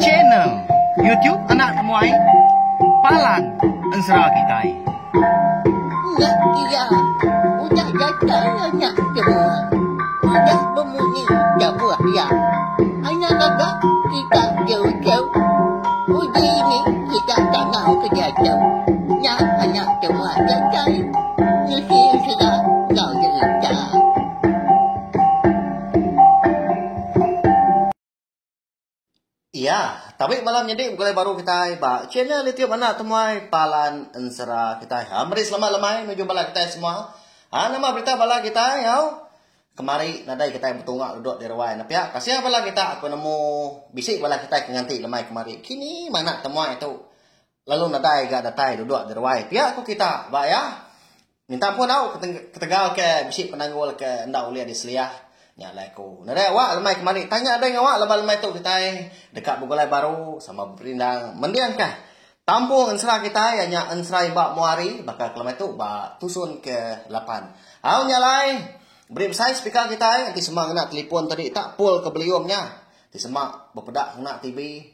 Channel YouTube Anak Temuai Palan Ensera Kitai. Nak iya, udah datang anak semua. Udah berbunyi sebuah ya. Anak agak kita jauh-jauh. Uji ini kita tak mau kerja jauh. Nak anak semua datang. Nusi sudah kau cerita. Iya, tapi malam jadi mulai baru kita ba channel YouTube Anak Temuai Palan Ensera kita. Mari selamat lemai menuju bala kita semua. Nama berita bala kita yau. Kemari nadai kita bertunggak duduk di rawai. Nah pihak kasih bala kita aku nemu bisik bala kita nganti lemai kemari. Kini mana temuai itu. Lalu nadai gak datai duduk di rawai. Pihak aku kita ba ya. Minta pun tau ketegal ke bisik penanggul ke ndak uliah di seliah. Nyalai ku. Nada awak lemai kemari. Tanya ada yang awak lemai tu kita dekat Bugolai Baru sama berindang. Mendiang kah? Tampung ensera kita yang ensera ibak muari bakal kelemai tu ba tusun ke 8. Au nyalai. Beri besar speaker kita nanti semak nak telefon tadi tak full ke beliumnya. Nanti semak berpedak nak TV.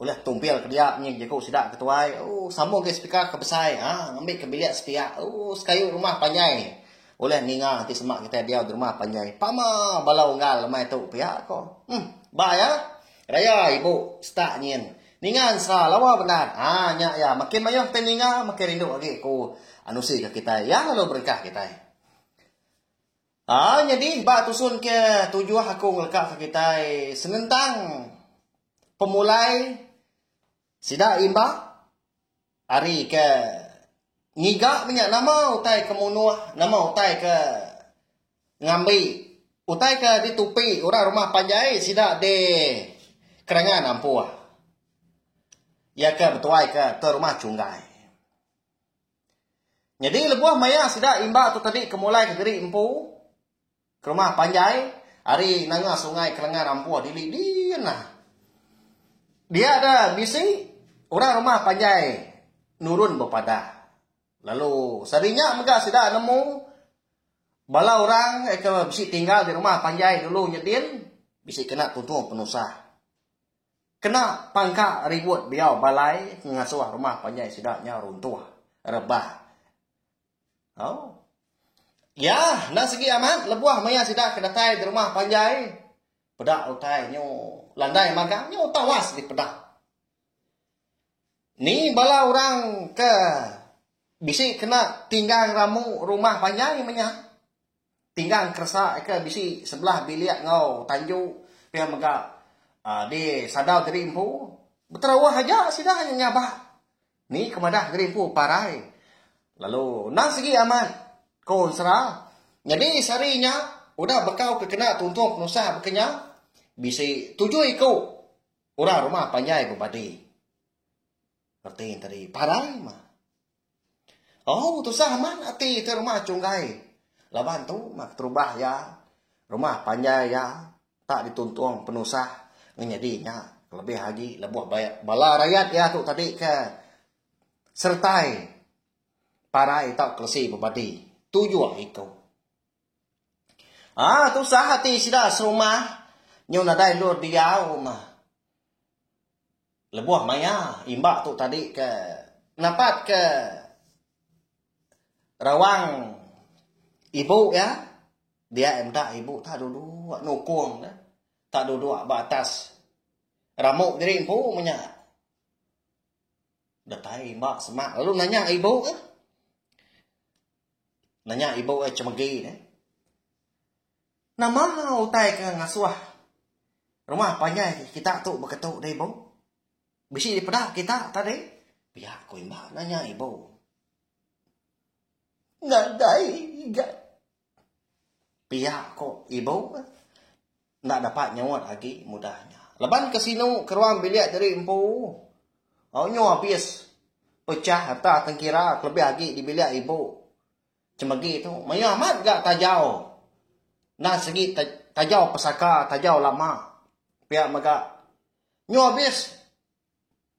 Oleh tumpil ke dia ni jago sidak ketuai. Oh sambung ke speaker ke besar. Ambil ke bilik sepiak. Oh sekayu rumah panjai. Oleh ninga nanti semak kita dia di rumah panjai. Pama balau ngal lemai tu pihak ko. Ba ya. Raya ibu start nyen. Ninga ensera lawa benar. Nya ya makin mayang teninga makin rindu lagi ku anusi ke kita. Ya lalu berkah kita. Jadi ba tusun ke tujuh aku ngelekak ke kita senentang pemulai sida imba hari ke ngiga minyak nama utai ke munuah nama utai ke ngambi utai ke ditupi orang rumah panjai sida de kerangan ampuah ya ke betuai ke rumah cunggai. Jadi lebuah maya sida imba tu tadi kemulai ke geri empu ke rumah panjai hari nanga sungai kerangan ampuah dili nah. Dia ada bisi orang rumah panjai nurun bepada. Lalu sarinya megak sida nemu bala orang ke bisi tinggal di rumah panjai dulu nyedin bisi kena tuntung penusah. Kena pangka ribut biau balai ngasuh rumah panjai sidaknya runtuh rebah. Oh. Ya, nak segi amat lebuah maya sidak kedatai di rumah panjai. Pedak utai nyo landai magang nyo tawas di pedak. Ni bala orang ke bisi kena tinggal ramu rumah panjai menya. Tinggal kersa ke bisi sebelah bilik ngau tanju pihak megak di sadau dari impu. Beterawah aja sidah hanya nyabah. Ni kemadah dari impu parai. Lalu nak segi amat kau ensera. Jadi sarinya udah bekau kekena tuntung penusah bekenya bisi tujuh ikut orang rumah panjai berbadi. Ngerti tadi parai mah. Oh, tu sah man ati tu rumah cunggai. Laban tu mak terubah ya. Rumah panjai ya tak dituntung penusah ngejadinya lebih lagi lebuh bayar bala rakyat ya tu tadi ke sertai parai tak kelesi berbadi. Tujuh ikut. Tu sah hati sida serumah nyo nadai lur dia rumah. Lebuah maya imbak tu tadi ke napat ke rawang ibu ya. Dia emda ibu tak duduk nukung dah. Tak duduk batas ramuk diri impu menya. Datai imbak semak lalu nanya ibu nanya ibu cemegi deh. Nama utai ke ngasuah rumah panjai kita tu beketuk deh ibu. Bisi di pedak kita tadi. Biar aku imbak nanya ibu. Ngadai enggak. Pihak kok ibu ndak dapat nyawat lagi mudahnya. Leban ke sini ke ruang bilik dari empu. Nyo habis pecah harta tengkira lebih lagi di bilik ibu. Cemegi tu maya amat gak tajau. Nah segi tajau pesaka, tajau lama. Pihak maga nyo habis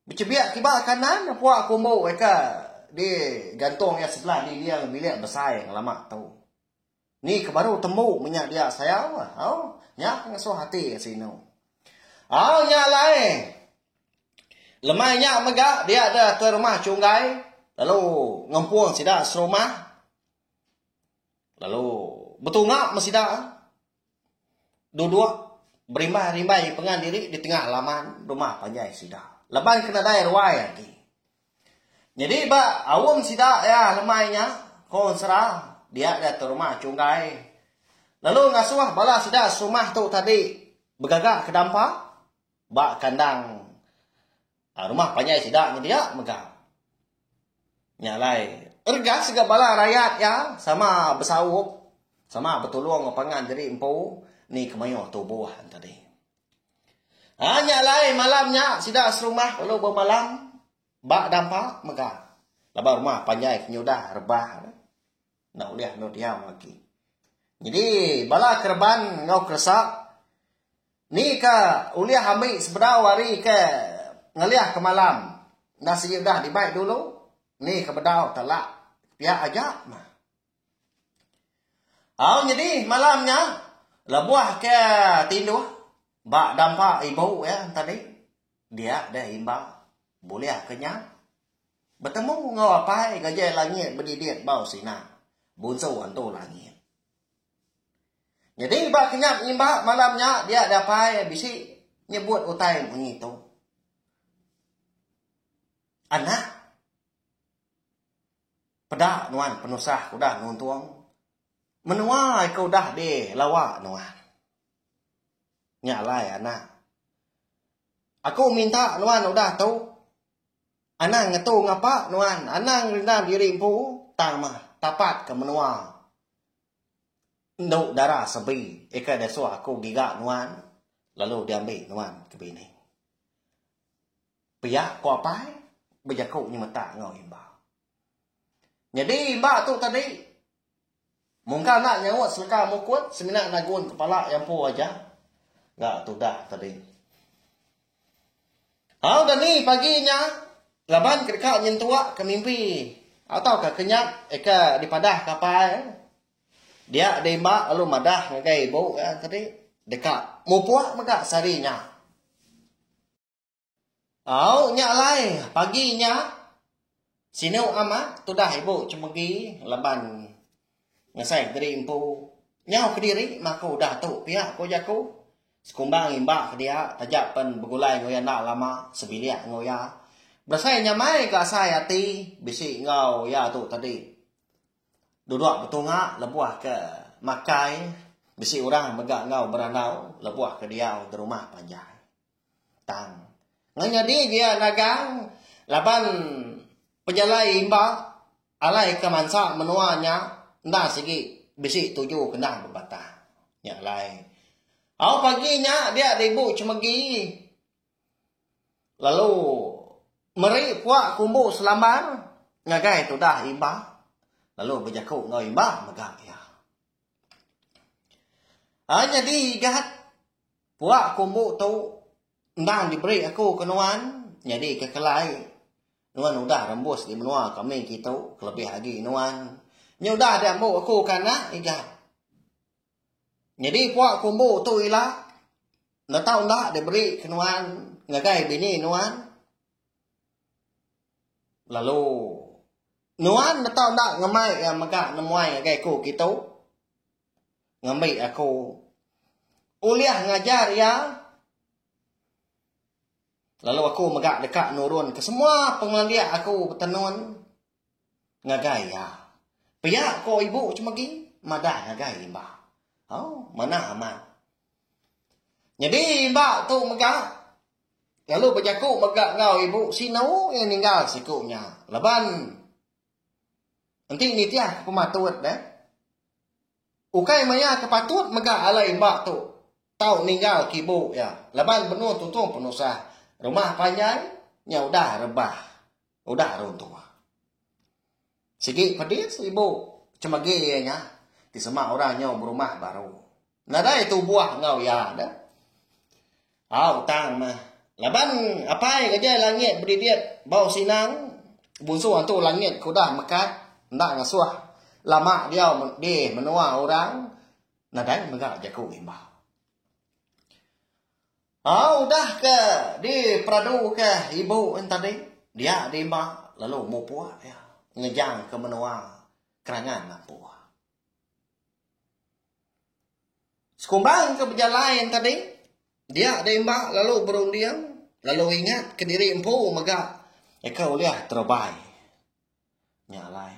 bercebiak kibar kanan puak kumbu eka di gantung yang sebelah di dia bilik besar yang lama tu. Ni kebaru temu minyak dia saya nya ngasuh hati ke sini. Nya lain. Lemainya megak dia ada ke rumah cunggai, lalu ngempuang sida serumah. Lalu betungak mesida. Dua-dua berimbai-rimbai pengan diri di tengah halaman rumah panjai sida. Leban kena dai ruai lagi. Jadi ba awam sida ya lemainya kon serah dia ada ke rumah cunggai. Lalu ngasuah bala sida serumah tu tadi begagak ke dampak ba kandang rumah panjai sida ni dia megak. Nyalai erga segala rakyat ya sama bersaup sama betulung pangan jadi empu ni kemayo tubuh tadi. Nyalai malamnya sida serumah lalu bermalam ba dampak megak. Laba rumah panjai nyudah rebah. Nak uliah no diam lagi. Jadi bala kerban ngau kersak ni ka uliah ambil seberapa hari ke ngeliah ke malam. Nasi dah dibaik dulu. Ni ke bedau telak. Pihak ajak mah. Jadi malamnya lebuah ke tindu. Bak dampak ibu ya tadi. Dia dah imba. Boleh kenyang. Bertemu ngau apa gajah langit berdidit bau sinar. Bunsu antu langit. Jadi bak kenyap imba malamnya dia dapat bisi nyebut utai mengitu. Anak pedak nuan penusah kudah nuntuang. Menuai kau dah de lawak nuan. Nyalai anak. Aku minta nuan udah tahu. Anak ngetu ngapa nuan. Anak rendam diri empu. Tang mah tapat ke menua. Nduk darah sebi. Eka desua aku gigak nuan. Lalu diambil nuan ke bini. Piyak ku apa? Berjakuk ni mata ngau imba. Jadi imba tu tadi. Mungkin nak nyawat selaka mukut. Seminak nagun kepala yang pu aja. Gak tu dah tadi. Dan ni paginya. Laban kedekat nyentuak ke mimpi. Atau ke kenyak. Eka dipadah kapal. Dia ada imba lalu madah ngagai ibu ya, tadi. Dekat. Mupuak megak sarinya. Nyak lai paginya sinau amat tu dah ibu cemegi laban ngasai dari empu nyau ke diri maka dah tu pihak ko jaku sekumbang imba ke dia tajak pen begulai ngoya nak lama sebiliak ngoya bersai nyamai ka saya ati bisi ngau ya tu tadi duduk betungak lebuah ke makai bisi orang megak ngau beranau lebuah ke dia di rumah panjang tang nganya dia nagang laban pejalai imba alai ke mansa menuanya nda sigi bisi tuju kena berbatah yang lain. Paginya dia ibu cemegi lalu meri puak kumbu selambar ngagai tu dah imba lalu berjakuk ngau imba megak ya. Jadi gat puak kumbu tu ndang diberi aku ke nuan. Jadi kekelai. Nuan udah rembus di menua kami kita. Kelebih lagi nuan. Nya udah ada ambu aku kana igat. Jadi puak kumbu tu ilah. Nggak tahu ndak diberi ke nuan. Ngagai bini nuan. Lalu. Nuan nggak tahu ndak ngemai yang megak nemuai ngagai ku kita. Ngambil aku. Uliah ngajar ya. Lalu aku megak dekat nurun ke semua pengelia aku bertenun. Ngagai ya. Pihak ko ibu cuma gi. Madah ngagai imba. Mana aman. Jadi imba tu megak. Lalu berjakuk megak ngau ibu. Sinau yang tinggal sikuknya. Leban. Nanti ni tiah pematut dah. Ukai maya kepatut megak ala imba tu. Tahu ninggal kibu ya. Leban benuh tutung penusah. Rumah panjang, nya udah rebah. Udah runtuh. Sigi pedis ibu. Cuma gayanya. Di semua orangnya berumah baru. Nada itu buah ngau ya ada. Utang mah. Laban apa yang kerja langit berdidit. Bau sinang. Bunsu antu langit kudah mekat. Ndak ngasuh. Lama dia menua orang. Nada megak jaku imbau. Udah ke di peradu ke ibu tadi. Dia di mak lalu mau puah ya. Ngejang ke menua kerangan nak puah. Sekumbang ke berjalan tadi. Dia di mak lalu berundian. Lalu ingat ke diri empu megak. Kau lihat terbaik. Nyalai.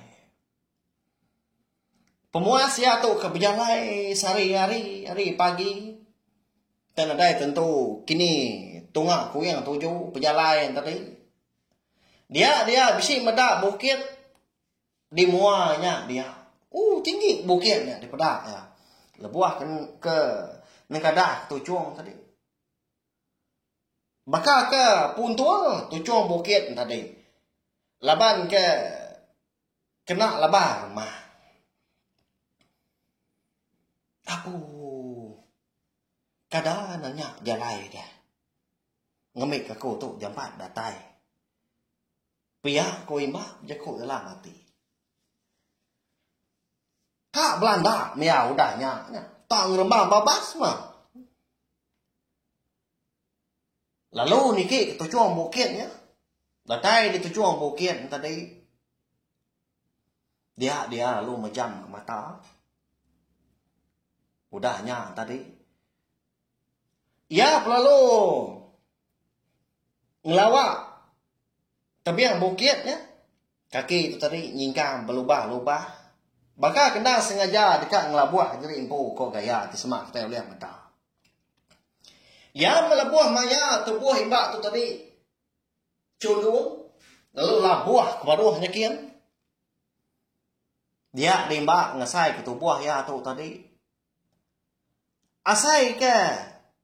Pemuas ya tu ke berjalan sehari-hari, hari pagi. Dan ada tentu kini tunggak ku yang 7 berjalan tadi. Dia bisi medak bukit di muanya dia. Tinggi bukitnya di pedak ya. Lebuah ke nekadah tujuan tadi. Bakal ke puntua tujuan bukit tadi. Laban ke kena labar mah. Kadang nanya jalai dah. Ngemik aku tu jam 4 datai. Pia ko imba jako dalam mati. Tak Belanda mia udahnya. Tang rembang babas mah. Lalu niki tujuan bukitnya. Datai di tujuan bukit tadi. Dia lalu mejam ke mata. Udahnya tadi. Ya, lalu ngelawak tebiang bukitnya. Kaki itu tadi nyingkang berlubah-lubah. Bakal kena sengaja dekat ngelabuah jadi impu kau gaya di semak kita lihat mata. Ya, melabuah maya tubuh imbak tu tadi cundung. Lalu labuah kepaduhnya kian. Dia imbak ngesai ke tubuh ya tu tadi. Asai ke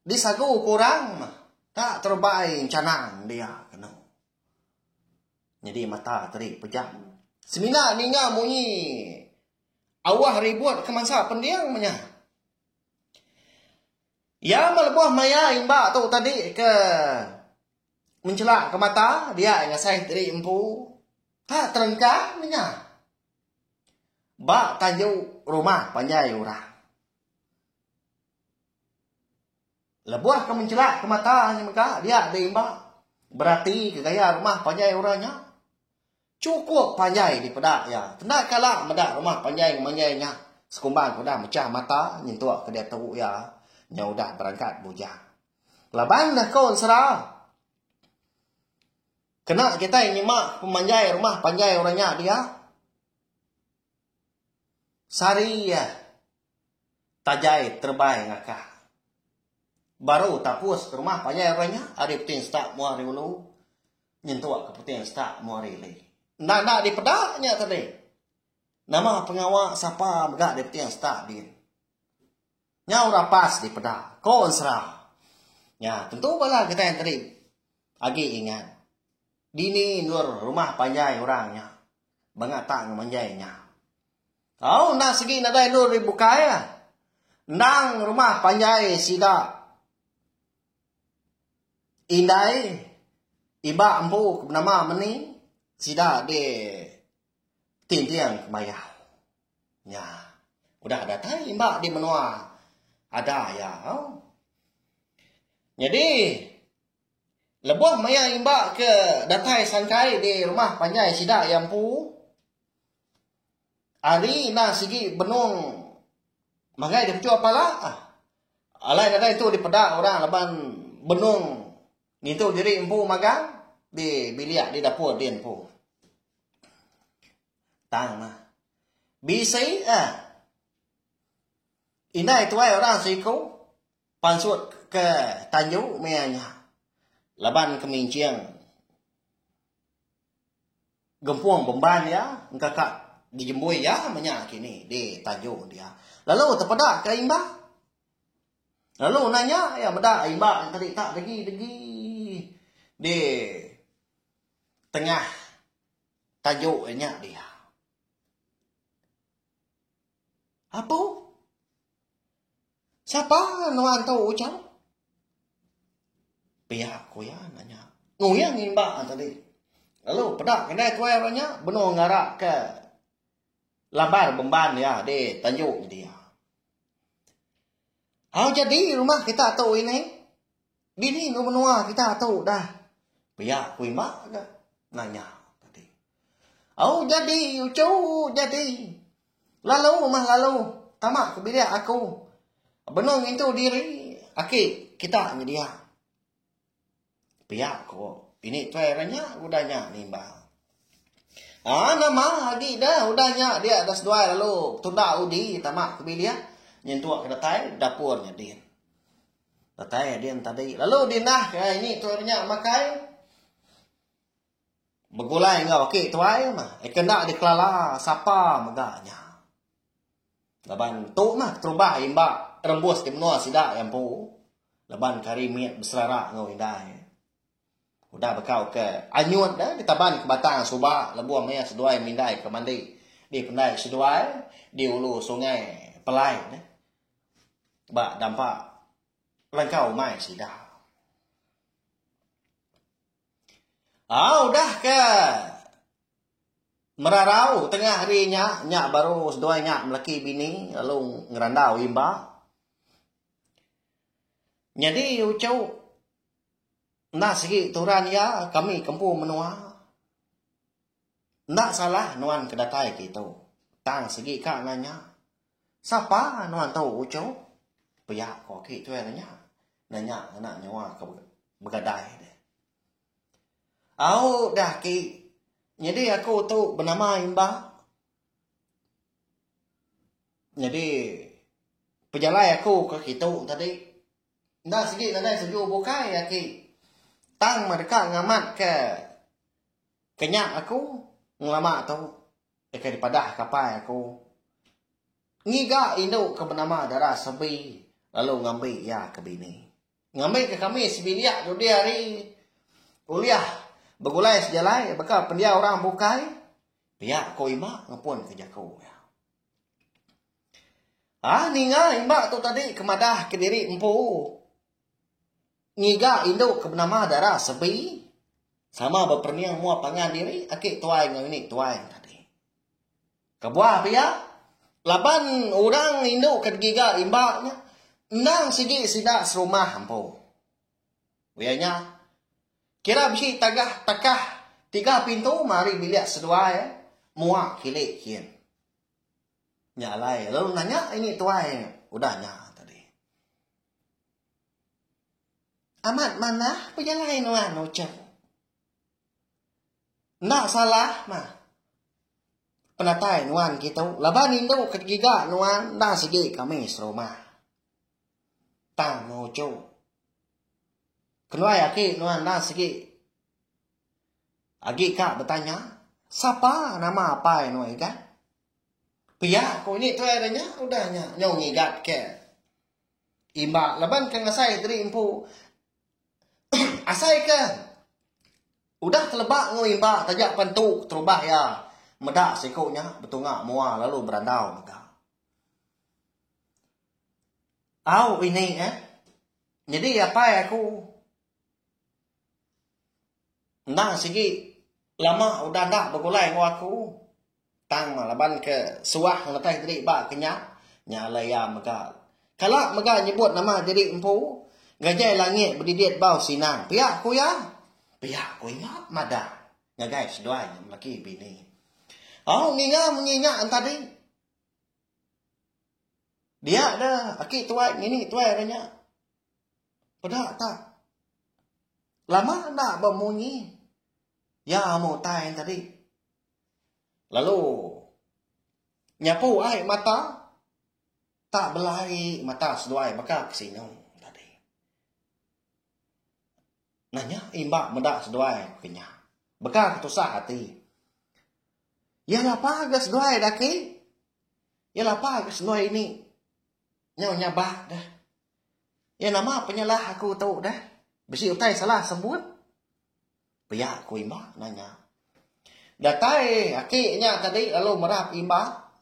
di sagu kurang tak terbaik canang dia kena. Jadi mata tadi pejam. Semina ninga munyi awah ribuat kemansa pendiang menya. Ya melebuh maya imba tu tadi ke mencelak ke mata dia ngasai tadi empu tak terengkah menya. Bak tajuk rumah panjai orang. Lebuah ke mencelak ke mata mereka dia ada imbak. Berarti ke gaya rumah panjai orangnya cukup panjai di pedak ya. Tidak kalah medak rumah panjai-panjainya. Sekumbang sudah mecah mata nyentuh ke dia tahu ya. Nya udah berangkat bujang. Laban dah kau serah. Kena kita yang nyimak pemanjai rumah panjai orangnya dia. Sari ya. Tajai terbaik ngakak. Baru tapus ke rumah panjai orangnya. Ada peting setak muari ulu. Nyentuak ke peting setak muari li. Nak di pedaknya tadi. Nama pengawak siapa megak di peting setak din. Nyau rapas di pedak. Kau serah. Ya tentu bala kita yang tadi. Agi ingat. Dini nur rumah panjai orangnya. Bangat tak ngemanjainya. Kau nak segi nadai nur dibuka ya. Nang rumah panjai sida. Indai iba empu nama meni sida de tintiang kemayau. Ya, udah ada tai iba di menua ada ya. Jadi lebuah maya imba ke datai sangkai di rumah panjai sida yang pu. Ari na sigi benung magai dia apa lah. Alai ada itu di pedak orang laban benung itu diri empu magang di biliak di dapur dia empu. Tang mah. Bisai Inai tuai orang siku pansut ke Tanjung meanya. Laban keminciang. Gempuang bomban ya, kakak dijembui ya menyak kini di Tanjung dia. Lalu terpedak ke imba. Lalu nanya ya medak imba tadi tak degi di tengah tajuknya dia. Apa? Siapa nuan tahu ucap? Pihak ko ya nanya. Nguyang imba tadi. Lalu pedak kena kue orangnya benar ngarak ke labar Bomban ya di Tanjung dia. Jadi rumah kita tahu ini Bini nu menua kita tahu dah. Pihak ku imbak dah. Nanya tadi. Jadi ucu jadi. Lalu tamak ke bilik aku. Benong itu diri. Aki kita ni dia. Pihak ku. Ini tuai ranya udahnya ni mbak. Nama lagi dah udahnya dia dah seduai lalu tunda udi tamak ke bilik. Nyentuak ke datai dapurnya dia. Datai dia tadi. Lalu dia nah ini tuai ranya makai. Begulai ngau okey tuai mah. Kena dikelala siapa meganya. Laban tu mah terubah imbak rembus di menua sidak yang pu. Laban kari miat berserara ngau indai. Udah bekau ke anyut dah ditaban ke batang subak lebuang maya seduai mindai ke mandi. Di pendai seduai di ulu sungai Pelai dah. Ba dampak langkau mai sidak. Udah ke merarau tengah harinya nyak baru seduai nyak melaki bini lalu ngerandau imba. Jadi ucau nak segi turan ya kami kempu menua. Nak salah nuan kedatai gitu. Tang segi kak nanya. Siapa nuan tahu ucau? Pihak kok gitu nanya. Nanya anak nyawa ke begadai deh. Dah ki. Jadi aku tu bernama Imba. Jadi pejalai aku ke kitu tadi. Dah sikit nadai sejuk bukai ya ki. Tang mereka ngamat ke kenyak aku ngelama tu. Ke dipadah kapai aku. Ngiga induk ke bernama darah sebi. Lalu ngambil ya ke bini. Ngambil ke kami sebiliak tu dia hari kuliah. Begulai sejalai, bakal pendia orang bukai. Pihak ko imak ngapun kerja ko. Ninga imak tu tadi kemadah ke diri empu. Ngiga induk ke bernama darah sepi. Sama berperniang mua pangan diri. Akik tuai ngau ini tuai tadi. Kebuah pihak. Laban orang induk ke giga imbaknya. Nang sigi sidak serumah empu. Biarnya. Kira bisi takah 3 pintu mari bilik seduai muak kilik kian. Nyalai lalu nanya ini tuai udahnya tadi. Amat mana pejalai nuan ucap. Nak salah mah. Penatai nuan gitu. Laban induk ketiga nuan dah segi kami serumah. Tang ucap. Kenuai aki nuan dah segi. Agi kak bertanya. Siapa nama apa nuai kan? Pihak ko ini tu adanya. Udahnya. Nyong ngigat ke. Imba. Laban ke ngasai tadi impu. Asai ke. Udah terlebak ngau imba. Tajak pentuk terubah ya. Medak sikunya. Betungak mua lalu berandau. Ini Jadi apa aku. Nah segi lama udah dah bergulai dengan aku. Tang laban ke suah ngetai tadi bak kenyak. Nyalaya mega. Kalau mega nyebut nama diri empu. Gajai langit berdidit bau sinang. Pihak ku ya. Pihak ku ingat mada. Ngagai seduai laki bini. Nginga mengingat tadi. Dia dah. Aki tuai ini tuai adanya. Pedak tak. Lama nak berbunyi. Ya mau tai tadi. Lalu. Nyapu air mata. Tak belai mata seduai. Bakal kesini tadi. Nanya imbak medak seduai. Kenyang. Bakal ketusah hati. Yalah apa agak seduai daki. Yalah apa agak seduai ini. Nyaw nyabak dah. Ya nama penyalah aku tahu dah. Besi utai salah sebut. Pihak ku imba nanya. Datai akiknya tadi lalu merap imba.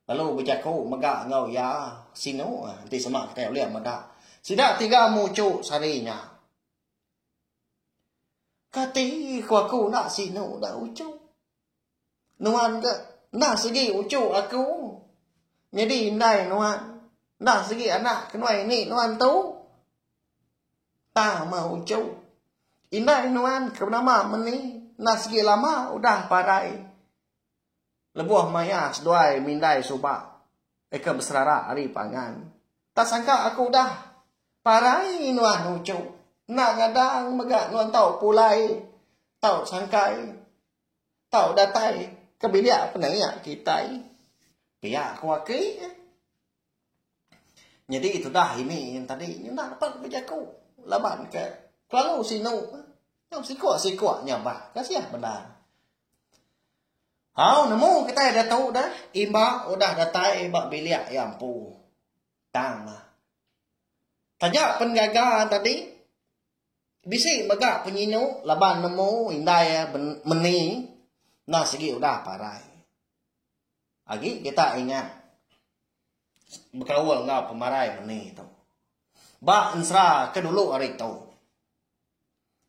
Lalu berjaku megak ngau ya sino. Nanti semak kita lihat medak. Sidak 3 mucuk sarinya. Kati ku aku nak sino dah ucuk. Nuan ke nak segi ucuk aku. Jadi indai nuan. Nak segi anak kenuai ni nuan tahu. Tak mau jauh. Indah nuan kenapa meni nas segi lama udah parai. Lebuh maya seduai mindai subak. Eka berserara hari pangan. Tak sangka aku dah parai nuan ucau. Nak ngadang megak nuan tau pulai. Tau sangkai. Tau datai. Kebiliak penanya kita. Pihak aku aki. Jadi itu dah ini yang tadi. Yang nak dapat berjaku. Laban ke. Kalau sinu. Yang sikuak-sikuaknya bah. Kasih benar. Nemu kita dah tahu dah. Imbak udah datai bak biliak yang pu. Tang lah. Tajak pengagaan tadi. Bisik megak penyinu. Laban nemu indai meni. Nah segi udah parai. Lagi kita ingat. Berkawal ngau pemarai meni tu. Bak ensra ke dulu hari tu.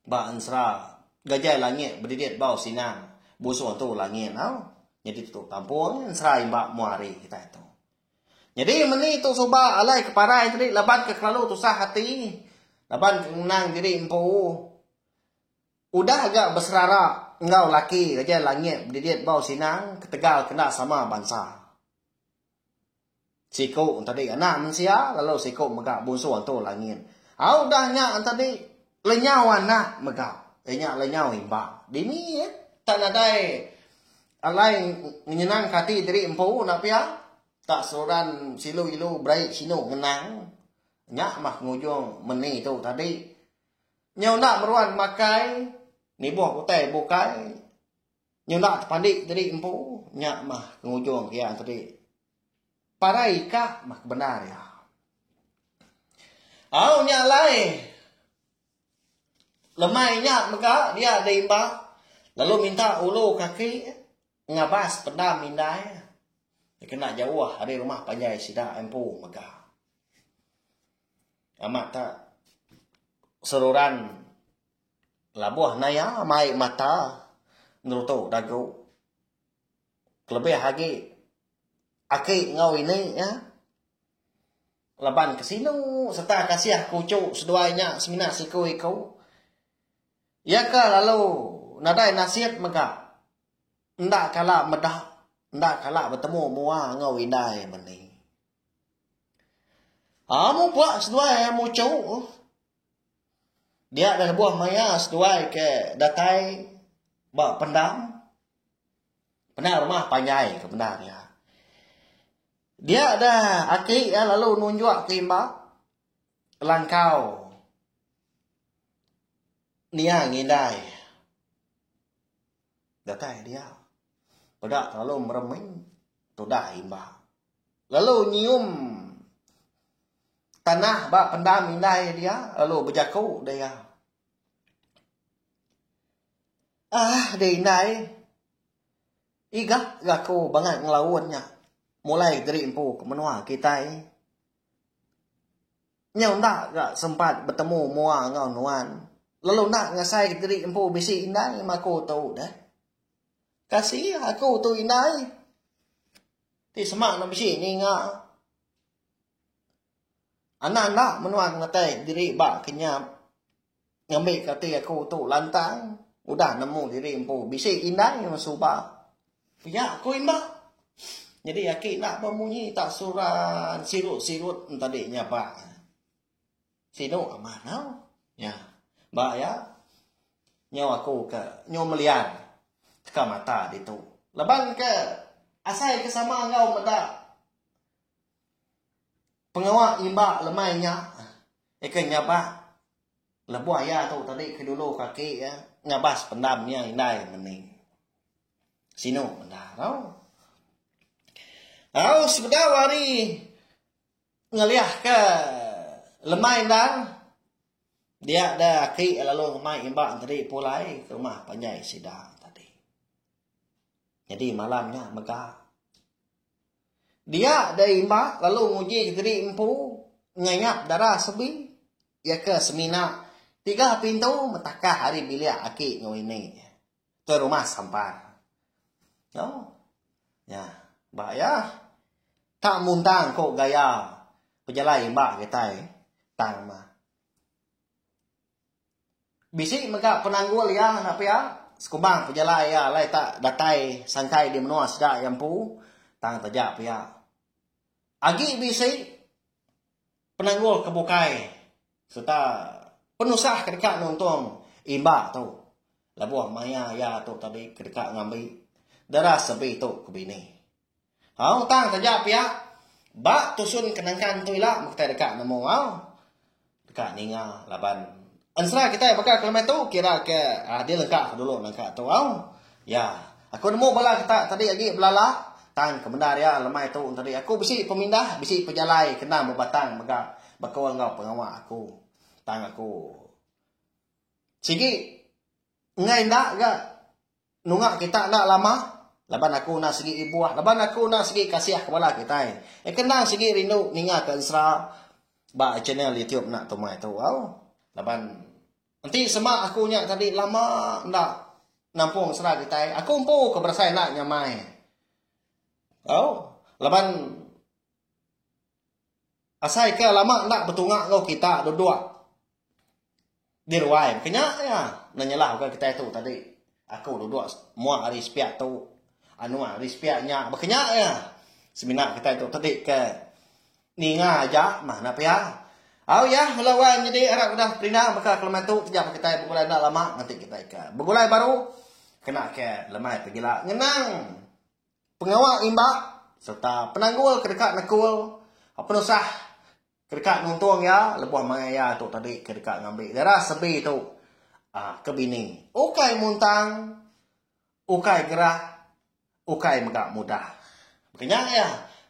Bak ensra. Gajah langit berdidit bau sinang. Busuh tu langit tau. Jadi tu kampung serai mbak muari kita itu. Jadi meni tu soba alai keparai tadi laban ke kelalu tu sah hati. Laban kenang diri empu. Udah agak berserara engau laki aja langit berdidit bau sinang ketegal kena sama bangsa. Siku tadi anak manusia lalu siku megak busuh tu langit. Udah nyak tadi lenyau anak megak. Nyak lenyau imbak. Dini ya. Tak nadai alai menyenang hati diri empu nak pia tak seorang silu ilu berai sino menang nyak mah ngujung meni tu tadi nyau nak meruan makai ni buah kutai bukai nyau nak pandik diri empu nyak mah ngujung kia tadi parai kah mah benar ya nyak lai lemai nyak maka dia ada imbak. Lalu minta ulu kaki ngabas pedam mindai. Kena jauh hari rumah panjai sida empu megah. Amat tak seruran labuh naya mai mata nuruto dagu. Kelebih lagi aki ngau ini ya. Laban kesinu serta kasih kucuk seduanya semina siku ikau. Ya ka lalu nadai nasihat megak. Ndak kalah medah. Ndak kalah bertemu mua ngau indai meni. Mu buat seduai mu cau. Dia dah buah maya seduai ke datai bak pendam. Benar rumah panjai ke benar ya. Dia dah aki ya lalu nunjuk ke imbak. Langkau. Nia ngindai. Datai dia. Pedak lalu mereming. Tu dah imbak. Lalu nyium. Tanah bak pendam indai dia. Lalu berjaku dia. Dia indai. Iga gaku bangat ngelawannya. Mulai dari empu ke menua kita. Nyau ndak gak sempat bertemu mua ngau nuan. Lalu nak ngasai dari empu bisi indai. Maku tahu dah. Kasih aku tu indai. Ti semak nak bisi ni ngak. Anak-anak menuan ngatai diri bak kenyap. Ngambil kata aku tu lantang. Udah nemu diri empu. Bisi indai masubah. Ya aku imbak. Jadi yakin nak berbunyi tak suran sirut-sirut tadi nyapa. Sino aman tau. Ya. Mbak ya. Nyaw aku ke nyaw melian. Ke mata dia tu. Leban ke asal ke sama ngau medak. Pengawak imbak lemainya. Eka nyapa. Lebuah ya tu tadi ke dulu kaki ya. Ngabas pendamnya indai mening. Sino benar tau. Sebentar hari ngeliah ke lemai dan dia ada ki lalu lemai imbak tadi pulai ke rumah panjai sidang tadi. Jadi malamnya megah. Dia ada imbak lalu nguji tadi empu nganyap darah sebi ya ke semina 3 pintu metakah hari bilik aki ngawini. Tu rumah sampar. No. Ya, bahaya. Tak muntang kok gaya pejalai mbak kita tang mah. Bisi maka penanggul ya nak ya. Sekubang pejalai ya lai tak datai sangkai di menua sedak yang pu tang tajak ya. Agi bisi penanggul kebukai serta penusah kedekat nonton imba tu. Labuah maya ya tu tadi kedekat ngambil darah sebi tu kebini. Hau tang tajak ya. Ba tusun kenangkan tu lah makta dekat namo hau. Dekat ninga laban ansra kita bakal kilometer kira ke dia lengkap dulu lengkap tu au. Ya, aku nemu bala kita tadi lagi belala tang kebendar ya lemai tu tadi aku bisi pemindah, bisi pejalai kena berbatang maka bakal ngau pengawak aku. Tang aku. Sigi ngai ndak ga nungak kita nak lama laban aku nak segi ibuah, laban aku nak segi kasih kepada kita. Kenang segi rindu ninga ke ansra ba channel YouTube nak tumai tu au. Laban nanti semak aku nya tadi lama ndak nampung serah kita. Aku empu keberasai nak nyamai. Oh, laban asai ke lama ndak betungak kau kita dua-dua. Di ruai kenya ya nanyalah bukan kita itu tadi. Aku dua-dua mua hari spiak tu. Anu hari spiaknya bekenya ya. Seminar kita itu tadi ke ninga aja mah napa ya. Oh ya, melawan jadi harap udah perindah bakal kilometer sejak kita bergulai nak lama nanti kita ikan. Bergulai baru kena ke lemai tergila. Ngenang pengawal imba serta penanggul kedekat nakul. Penusah kedekat nuntung ya, lebuah mangaya tu tadi kedekat ngambil darah sebi tu. Kebini. Ukai muntang, ukai gerah, ukai megak mudah. Berkenyak ya.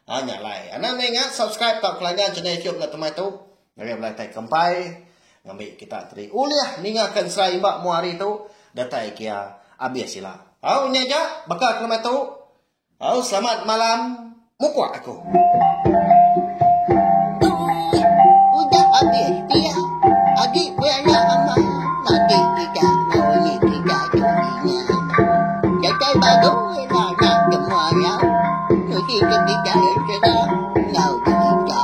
Hanya lai. Anak ingat subscribe tak pelanggan channel YouTube nak temai tu. Ngagai belai kempai ngambil kita teri uliah ningakan serai mbak muari tu datai kia abis sila. Au nya aja bakal kilometer. Au selamat malam mukwa aku. Udah habis dia. Adik beranak amat. Nanti kita awali kita dunia. Datai baru nak semua ya. Nanti kita sedang ngau kita.